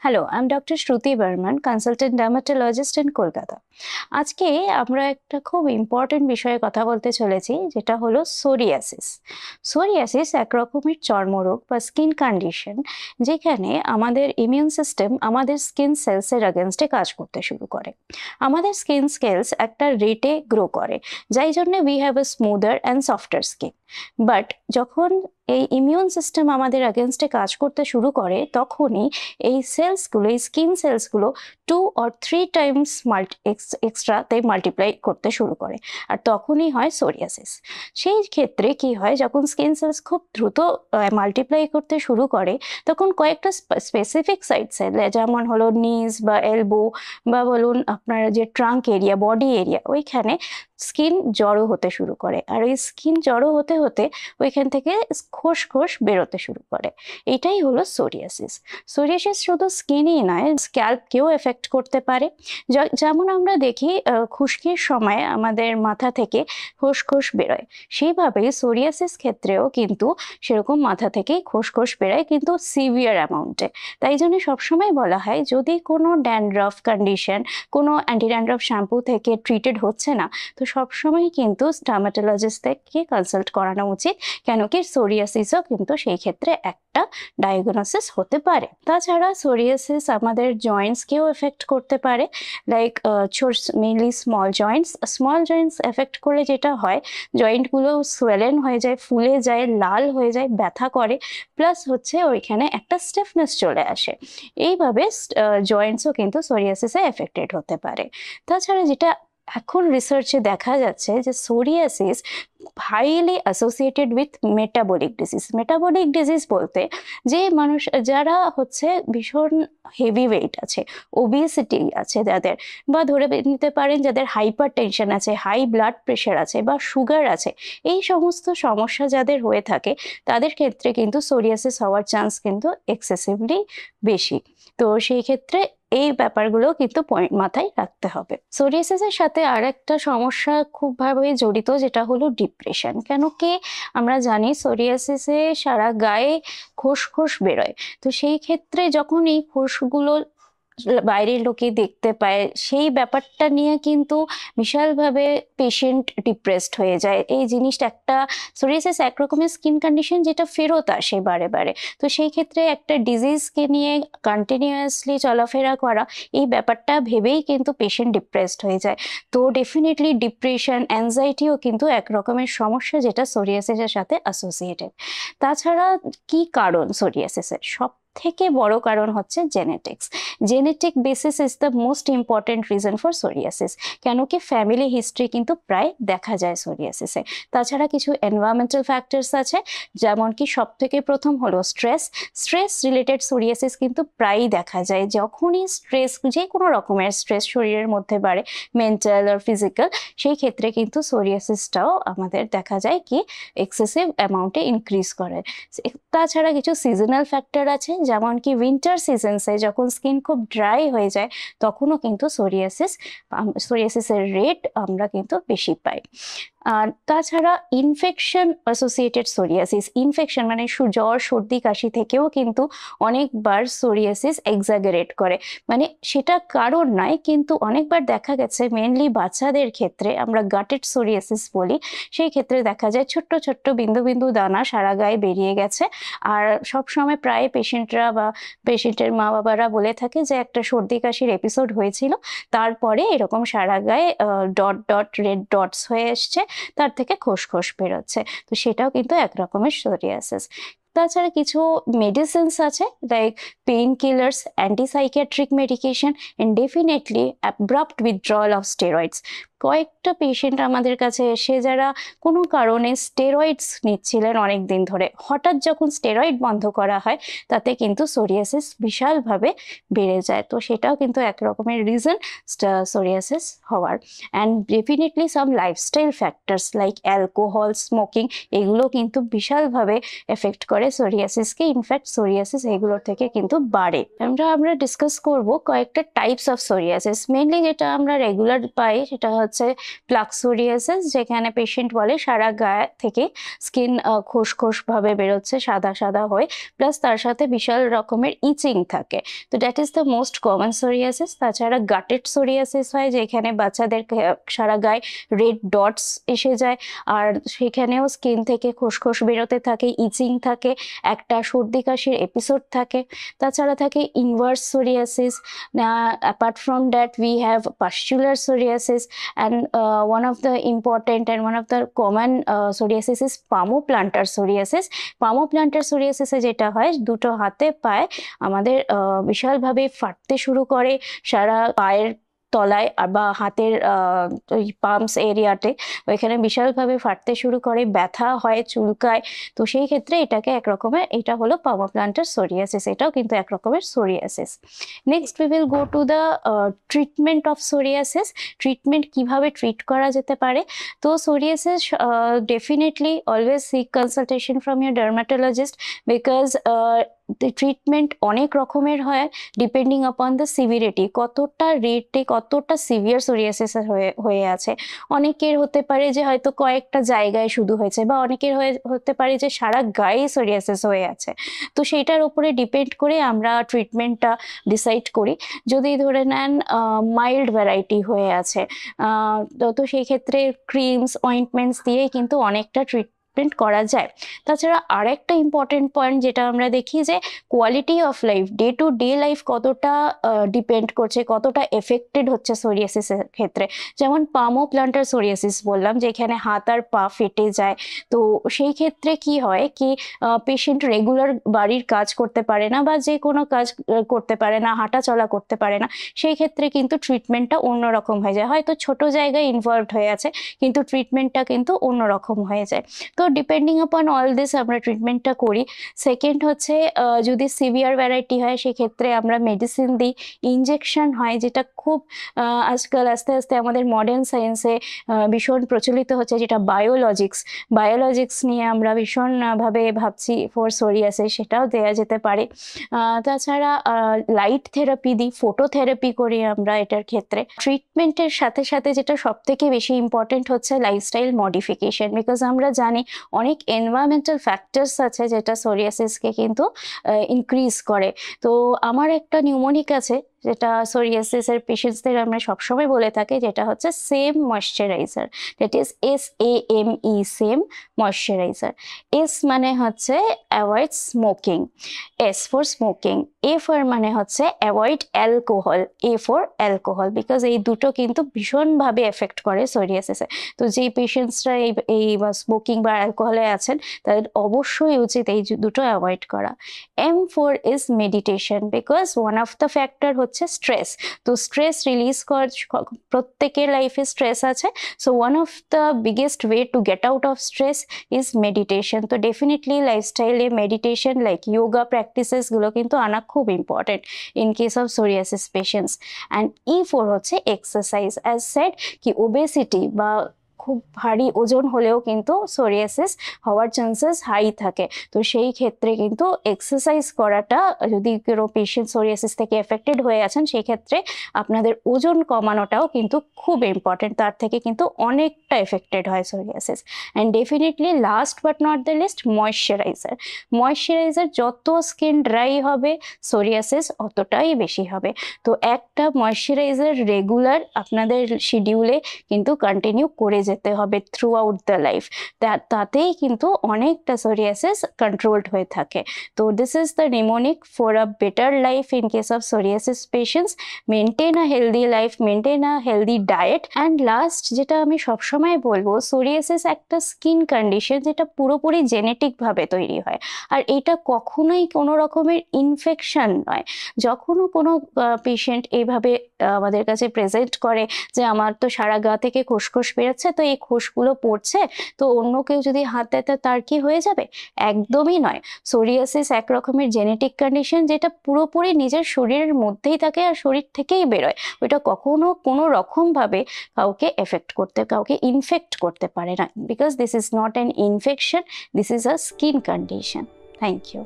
Hello, I'm Dr. Shruti Barman, consultant dermatologist in Kolkata. আজকে আমরা একটা খুব ইম্পর্টেন্ট বিষয়ে কথা বলতে চলেছি, যেটা হলো সোরিয়াসিস। সোরিয়াসিস এক রকমের চর্মরোগ বা স্কিন কন্ডিশন, যেখানে আমাদের ইমিউন সিস্টেম আমাদের স্কিন সেলসের এগেনস্টে কাজ করতে শুরু করে। আমাদের স্কিন সেলস একটা রেটে গ্রো করে, যাই জন্য we have a smoother and softer skin. But যখন এই ইমিউন সিস্টেম আমাদের এগেনস্টে কাজ করতে শুরু করে, তখনই এই সেলসগুলো, এই স্কিন সেলসগুলো 2 or 3 টাইমস এক্সট্রা তাই মাল্টিপ্লাই করতে শুরু করে, আর তখনই হয় সোরিয়াসিস। সেই ক্ষেত্রে কি হয়, যখন স্কিন সেলস খুব দ্রুত মাল্টিপ্লাই করতে শুরু করে, তখন কয়েকটা স্পেসিফিক সাইটসে, যেমন হলো নিজ বা এলবো বা বলুন আপনার যে ট্রাঙ্ক এরিয়া, বডি এরিয়া, ওইখানে স্কিন জড়ো হতে শুরু করে। আর এই স্কিন জড়ো হতে হতে ওইখান থেকে খোসখোস বেরোতে শুরু করে। এটাই হলো সোরিয়াসিস। সোরিয়াসিস শুধু স্কিনই নয়, স্ক্যাল্পকেও এফেক্ট করতে পারে। যেমন আমরা দেখি খুশকির সময় আমাদের মাথা থেকে খোসখোস বেরোয়, সেইভাবেই সোরিয়াসিস ক্ষেত্রেও কিন্তু সেরকম মাথা থেকেই খোসখোস বেরোয়, কিন্তু সিভিয়ার অ্যামাউন্টে। তাই জন্য সবসময় বলা হয়, যদি কোনো ড্যান্ড্রাফ কন্ডিশন কোনো অ্যান্টি ড্যান্ড্রাফ শ্যাম্পু থেকে ট্রিটেড হচ্ছে না, তো সবসময় কিন্তু ডার্মাটোলজিস্ট থেকে কনসাল্ট করানো উচিত, কেন কি সোরিয়াসিসও কিন্তু সেই ক্ষেত্রে একটা ডায়াগনোসিস হতে পারে। তাছাড়া সোরিয়াসিস আমাদের জয়েন্টসকেও এফেক্ট করতে পারে, like mainly small Joints effect করলে যেটা হয়, জয়েন্টগুলো সোয়েলেন হয়ে যায়, ফুলে যায়, লাল হয়ে যায়, ব্যথা করে, প্লাস হচ্ছে ওইখানে একটা স্টিফনেস চলে আসে। এইভাবে জয়েন্টসও কিন্তু সোরিয়াসিসে এফেক্টেড হতে পারে। তাছাড়া যেটা এখন রিসার্চে দেখা যাচ্ছে, যে psoriasis highly associated with metabolic disease. Metabolic disease বলতে, যে মানুষ যারা হচ্ছে ভীষণ হেভি ওয়েট আছে, ওবিসিটি আছে যাদের, বা ধরে নিতে পারেন যাদের হাইপার টেনশন আছে, হাই ব্লাড প্রেশার আছে, বা সুগার আছে, এই সমস্ত সমস্যা যাদের হয়ে থাকে, তাদের ক্ষেত্রে কিন্তু সোরিয়াসিস হওয়ার চান্স কিন্তু এক্সেসিভলি বেশি। তো সেই ক্ষেত্রে এই ব্যাপারগুলো কিন্তু পয়েন্ট মাথায় রাখতে হবে। সোরিয়াসিসের সাথে আর একটা সমস্যা খুব ভাবে জড়িত, যেটা হলো ডিপ্রেশন। কেন কি আমরা জানি সোরিয়াসিসে সারা গায়ে খোসখোস বেরোয়, তো সেই ক্ষেত্রে যখন এই খোসগুলো বাইরের লোকে দেখতে পায়, সেই ব্যাপারটা নিয়ে কিন্তু বিশালভাবে পেশেন্ট ডিপ্রেসড হয়ে যায়। এই জিনিসটা একটা, সোরিয়াসিস এক রকমের স্কিন কন্ডিশন যেটা ফেরত আসে বারে বারে। তো সেই ক্ষেত্রে একটা ডিজিজকে নিয়ে কন্টিনিউয়াসলি চলাফেরা করা, এই ব্যাপারটা ভেবেই কিন্তু পেশেন্ট ডিপ্রেসড হয়ে যায়। তো ডেফিনেটলি ডিপ্রেশন, অ্যাংজাইটিও কিন্তু এক রকমের সমস্যা, যেটা সোরিয়াসিসের সাথে অ্যাসোসিয়েটেড। তাছাড়া কি কারণ সোরিয়াসিসের? সব থেকে বড় কারণ হচ্ছে genetics. Genetic basis is the most important reason for psoriasis. কেন কি ফ্যামিলি হিস্ট্রি কিন্তু প্রায় দেখা যায় সোরিয়াসিসে। তাছাড়া কিছু এনভায়রনমেন্টাল ফ্যাক্টরস আছে, যেমন কি সব থেকে প্রথম হলো স্ট্রেস রিলেটেড সোরিয়াসিস কিন্তু প্রায়ই দেখা যায়। যখনই স্ট্রেস, যে কোনো রকমের স্ট্রেস শরীরের মধ্যে বাড়ে, মেন্টাল আর ফিজিক্যাল, সেই ক্ষেত্রে কিন্তু সোরিয়াসিসটাও আমাদের দেখা যায় কি এক্সেসিভ অ্যামাউন্টে ইনক্রিজ করে। তাছাড়া কিছু সিজনাল ফ্যাক্টর আছে, যেমন কি উইন্টার সিজনসে যখন স্কিন খুব ড্রাই হয়ে যায়, তখনও কিন্তু সোরিয়াসিসের রেট আমরা কিন্তু বেশি পাই। আর তাছাড়া ইনফেকশন অ্যাসোসিয়েটেড সোরিয়াসিস, ইনফেকশন মানে জ্বর, সর্দি, কাশি থেকেও কিন্তু অনেকবার সোরিয়াসিস এক্সাজারেট করে। মানে সেটা কারণ নয়, কিন্তু অনেকবার দেখা গেছে মেনলি বাচ্চাদের ক্ষেত্রে, আমরা গাটেড সোরিয়াসিস বলি, সেই ক্ষেত্রে দেখা যায় ছোট্ট ছোট্ট বিন্দু বিন্দু দানা সারা গায়ে বেরিয়ে গেছে। আর সবসময় প্রায় পেশেন্টরা বা পেশেন্টের মা বাবারা বলে থাকে যে একটা সর্দি কাশির এপিসোড হয়েছিল, তারপরে এরকম সারা গায়ে ডট ডট রেড ডটস হয়ে এসছে, তার থেকে খোসখোস বেরোচ্ছে। তো সেটাও কিন্তু এক রকমের সোরিয়াসিস। তাছাড়া কিছু মেডিসিনস আছে, like pain killers, antipsychiatric medication, and definitely abrupt withdrawal of steroids. কয়েকটা পেশেন্ট আমাদের কাছে এসে, যারা কোনো কারণে স্টেরয়েডস নিচ্ছিলেন অনেক দিন ধরে, হঠাৎ যখন স্টেরয়েড বন্ধ করা হয়, তাতে কিন্তু সোরিয়াসিস বিশালভাবে বেড়ে যায়। তো সেটাও কিন্তু এক রকমের রিজন সোরিয়াসিস হওয়ার। And definitely some lifestyle factors like alcohol, smoking, এগুলো কিন্তু বিশালভাবে এফেক্ট করে সোরিয়াসিসকে। ইনফ্যাক্ট সোরিয়াসিস এগুলোর থেকে কিন্তু বাড়ে। আমরা ডিসকাস করব কয়েকটা টাইপস অফ সোরিয়াসিস। মেনলি যেটা আমরা রেগুলার পাই, সেটা হচ্ছে হচ্ছে প্লাক সোরিয়াসিস, যেখানে পেশেন্ট বলে সারা গায়ে থেকে স্কিন খোসখোস ভাবে বেরোচ্ছে, সাদা সাদা হয়ে, প্লাস তার সাথে বিশাল রকমের ইচিং থাকে। তো that is the most common psoriasis. তাছাড়া গাটেড সোরিয়াসিস হয়, যেখানে বাচ্চাদের সারা গায়ে রেড ডটস এসে যায়, আর সেখানেও স্কিন থেকে খোসখোস বেরোতে থাকে, ইচিং থাকে, একটা সর্দি কাশির এপিসোড থাকে। তাছাড়া থাকে inverse psoriasis. Apart from that, we have pustular psoriasis, and one of the important and one of the common psoriasis is palmoplantar psoriasis. palmoplantar psoriasis এ যেটা হয়, দুটো হাতে পায়ে আমাদের বিশালভাবে ফাটতে শুরু করে, সারা পায়ের তলায় বা হাতের ওই পামস এরিয়াতে ওইখানে বিশালভাবে ফাটতে শুরু করে, ব্যথা হয়, চুলকায়। তো সেই ক্ষেত্রে এটাকে একরকমের, এটা হলো palmoplantar psoriasis, এটাও কিন্তু একরকমের psoriasis. Next we will go to the treatment of psoriasis. Treatment কিভাবে ট্রিট করা যেতে পারে? তো psoriasis definitely always seek consultation from your dermatologist, because treatment অনেক রকমের হয় ডিপেন্ডিং আপন দ্য সিভিরিটি, কতটা রেটে কতটা সিভিয়ার সোরিয়াসিস হয়ে আছে। অনেকের হতে পারে যে হয়তো কয়েকটা জায়গায় শুধু হয়েছে, বা অনেকের হতে পারে যে সারা গায়ে সোরিয়াসিস হয়ে আছে। তো সেইটার উপরে ডিপেন্ড করে আমরা ট্রিটমেন্টটা ডিসাইড করি। যদি ধরে নেন মাইল্ড ভ্যারাইটি হয়ে আছে, তো সেই ক্ষেত্রে ক্রিমস অয়েন্টমেন্টস দিয়েই কিন্তু অনেকটা ট্রিটমেন্ট করা যায়। তাছাড়া আরেকটা ইম্পর্টেন্ট পয়েন্ট যেটা আমরা দেখি, যে quality of life, day to day life কতটা ডিপেন্ড করছে, কতটা এফেক্টেড হচ্ছে সোরিয়াসিসের ক্ষেত্রে। যেমন palmoplantar সোরিয়াসিস বললাম, যেখানে হাত আর পা ফেটে যায়। তো সেই ক্ষেত্রে কি হয় কি, পেশেন্ট রেগুলার বাড়ির কাজ করতে পারে না, বা যে কোনো কাজ করতে পারে না, হাঁটা চলা করতে পারে না। সেই ক্ষেত্রে কিন্তু ট্রিটমেন্টটা অন্যরকম হয়ে যায়, হয়তো ছোট জায়গায় ইনভলভড হয়ে আছে কিন্তু ট্রিটমেন্টটা কিন্তু অন্যরকম হয়ে যায়। তো ডিপেন্ডিং আপন অল দিস আমরা ট্রিটমেন্টটা করি। সেকেন্ড হচ্ছে যদি সিভিয়ার ভ্যারাইটি হয়, সেক্ষেত্রে আমরা মেডিসিন দিই, ইনজেকশন হয়, যেটা খুব আজকাল আস্তে আস্তে আমাদের মডার্ন সায়েন্সে ভীষণ প্রচলিত হচ্ছে, যেটা বায়োলজিক্স নিয়ে আমরা ভীষণভাবে ভাবছি ফর সোরিয়াসিস, সেটাও দেওয়া যেতে পারে। তাছাড়া লাইট থেরাপি দিই, ফটোথেরাপি করি আমরা এটার ক্ষেত্রে। ট্রিটমেন্টের সাথে সাথে যেটা সব থেকে বেশি ইম্পর্টেন্ট হচ্ছে লাইফস্টাইল মডিফিকেশন, বিকজ আমরা জানি অনেক এনভায়রনমেন্টাল ফ্যাক্টরস আছে যেটা সোরিয়াসিসকে কিন্তু ইনক্রিজ করে। তো আমার একটা নিউমোনিক আছে, যেটা সোরিয়াসিসের পেশেন্টসদের আমরা সবসময় বলে থাকি, যেটা হচ্ছে same moisturiser, that is SAME, same moisturiser. S মানে হচ্ছে avoid smoking, S for smoking. A for মানে হচ্ছে avoid alcohol, A for alcohol, because এই দুটো কিন্তু ভীষণভাবে এফেক্ট করে সোরিয়াসিসে। তো যেই পেশেন্টসরা এই স্মোকিং বা অ্যালকোহলে আছেন, তাদের অবশ্যই উচিত এই দুটো অ্যাভয়েড করা। M for is meditation, because one of the factor হচ্ছে স্ট্রেস। তো স্ট্রেস রিলিজ প্রত্যেকের লাইফে স্ট্রেস আছে, so one of the biggest way to get out of stress is meditation. তো ডেফিনেটলি লাইফস্টাইলে মেডিটেশন লাইক যোগা প্র্যাকটিসেস গুলো কিন্তু আনা খুব important in case of psoriasis patients. And E4 হচ্ছে এক্সারসাইজ। অ্যাজ সেড কি ওবেসিটি বা খুব ভারী ওজন হলেও কিন্তু সোরিয়াসিস হওয়ার চান্সেস হাই থাকে। তো সেই ক্ষেত্রে কিন্তু এক্সারসাইজ করাটা, যদি কোনো পেশেন্ট সোরিয়াসিস থেকে এফেক্টেড হয়ে আছেন, সেই ক্ষেত্রে আপনাদের ওজন কমানোটাও কিন্তু খুব ইম্পর্টেন্ট, তার থেকে কিন্তু অনেকটা এফেক্টেড হয় psoriasis. And definitely last but not the least, moisturiser যত স্কিন ড্রাই হবে সোরিয়াসিস অতটাই বেশি হবে। তো একটা ময়শ্চারাইজার রেগুলার আপনাদের শিডিউলে কিন্তু কন্টিনিউ করে যেতে হবে থ্রু আউট দ্য লাইফ, তাতেই কিন্তু অনেকটা সোরিয়াসিস কন্ট্রোলড হয়ে থাকে। তো this is the mnemonic for a better life in case of psoriasis patients. Maintain a healthy life, maintain a healthy diet. And last যেটা আমি সবসময় বলবো, সোরিয়াসিস একটা স্কিন কন্ডিশন যেটা পুরোপুরি জেনেটিকভাবে তৈরি হয়, আর এটা কখনোই কোনো রকমের ইনফেকশন নয়। যখনও কোনো পেশেন্ট এইভাবে আমাদের কাছে প্রেজেন্ট করে যে আমার তো সারা গা থেকে খোসখোস বেরোচ্ছে, তো এই খোসগুলো পড়ছে, তো অন্য কেউ যদি হাত দেয় তার কি হয়ে যাবে? একদমই নয়। সোরিয়াসিস এক রকমের জেনেটিক কন্ডিশন, যেটা পুরোপুরি নিজের শরীরের মধ্যেই থাকে আর শরীর থেকেই বেরোয়। ওইটা কখনো কোনো রকমভাবে কাউকে কাউকে ইনফেক্ট করতে পারে না, because this is not an infection, this is a skin condition. Thank you.